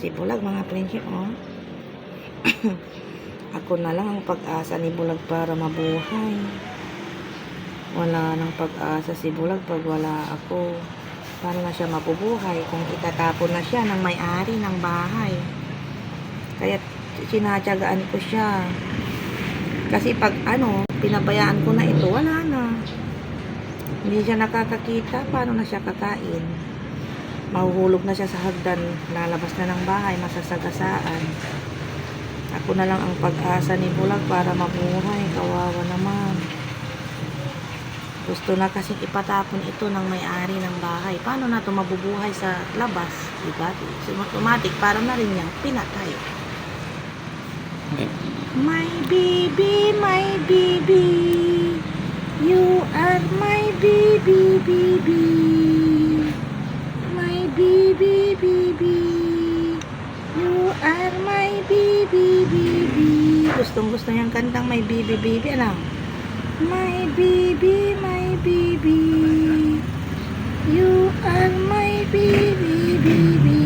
si Bulag, mga friendship, oh. Ako na lang ang pag-asa ni Bulag para mabuhay. Wala nang pag-asa si Bulag pag wala ako. Paano na siya mabubuhay kung itatapon na siya ng may-ari ng bahay? Kaya sinatyagaan ko siya. Kasi pag pinabayaan ko na ito, wala na. Hindi siya nakakakita, paano na siya kakain? Mahuhulog na siya sa hagdan, lalabas na ng bahay, masasagasaan. Ako na lang ang pag-asa ni Bulag para mabuhay. Kawawa naman. Gusto na kasi ipatapon ito ng may-ari ng bahay. Paano na ito mabubuhay sa labas? Diba? So, automatic, parang na rin niyang pinatay. My baby, you are my baby, baby. My baby, you are my baby, baby. Gustong-gusto niyang kantang my baby, baby. Ano? My baby, you are my baby, baby.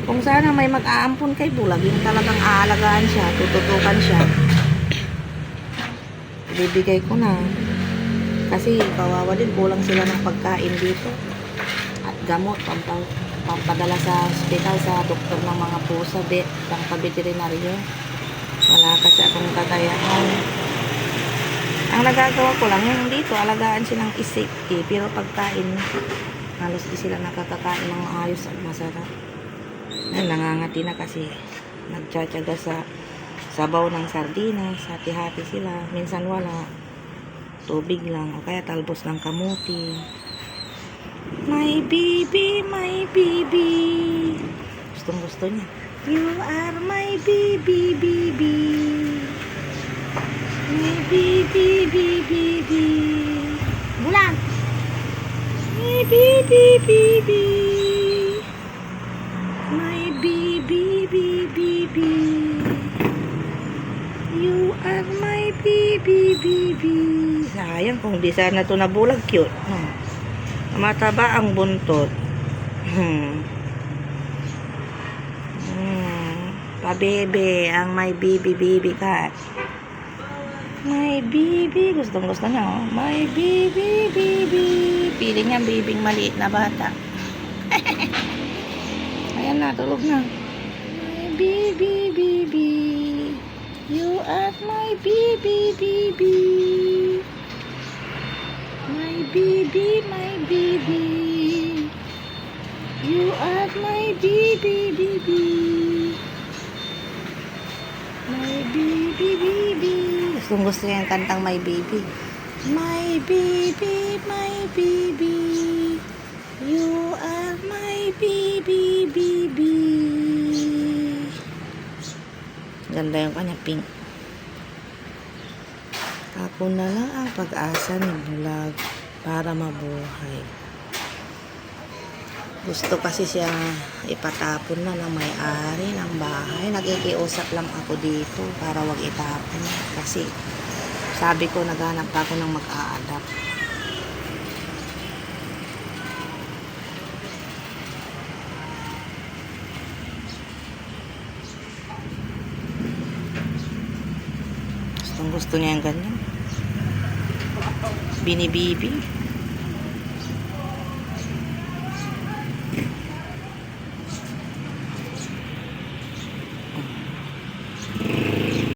Kung sana may mag-aampon kay Bulag, yung talagang aalagaan siya, tututukan siya, bibigay ko na. Kasi kawawa din, kulang sila ng pagkain dito at gamot, pampadala sa hospital, sa doktor ng mga pusa, pang-veterinaryo. Wala kasi akong kakayahan. Ang nagagawa ko lang yung dito, alagaan silang isik, pero pagkain, halos di sila nakakakain ng maayos at masarap. Nangangati na kasi nagtsatsaga sa sabaw ng sardinas, hati-hati sila, minsan wala, tubig lang o kaya talbos ng kamuti. My baby, gustong gusto niya. You are my baby, baby. My baby, baby. Bulag. My baby, baby. My baby, baby. You are my baby, baby. Sayang kung di sana ito nabulag, cute. Mataba ang buntot. Pabebe ang my baby cat. My baby, gustong gusto niya, oh. My baby. Piling niya bibing maliit na bata. Ayan na, tulog na. My baby. You are my baby. My baby. You are my baby. My baby. Gusto niya yung kantang my baby. My baby. You are my baby. Ganda yung kanya, pink. Ako na lang ang pag-asa ni Bulag para mabuhay. Gusto kasi siya ipatapon na ng may-ari ng bahay. Nakikiusap lang ako dito para wag itapon. Kasi sabi ko, naghanap pa ako ng mag-a-adapt. Gusto niya yung ganyan. Binibibi.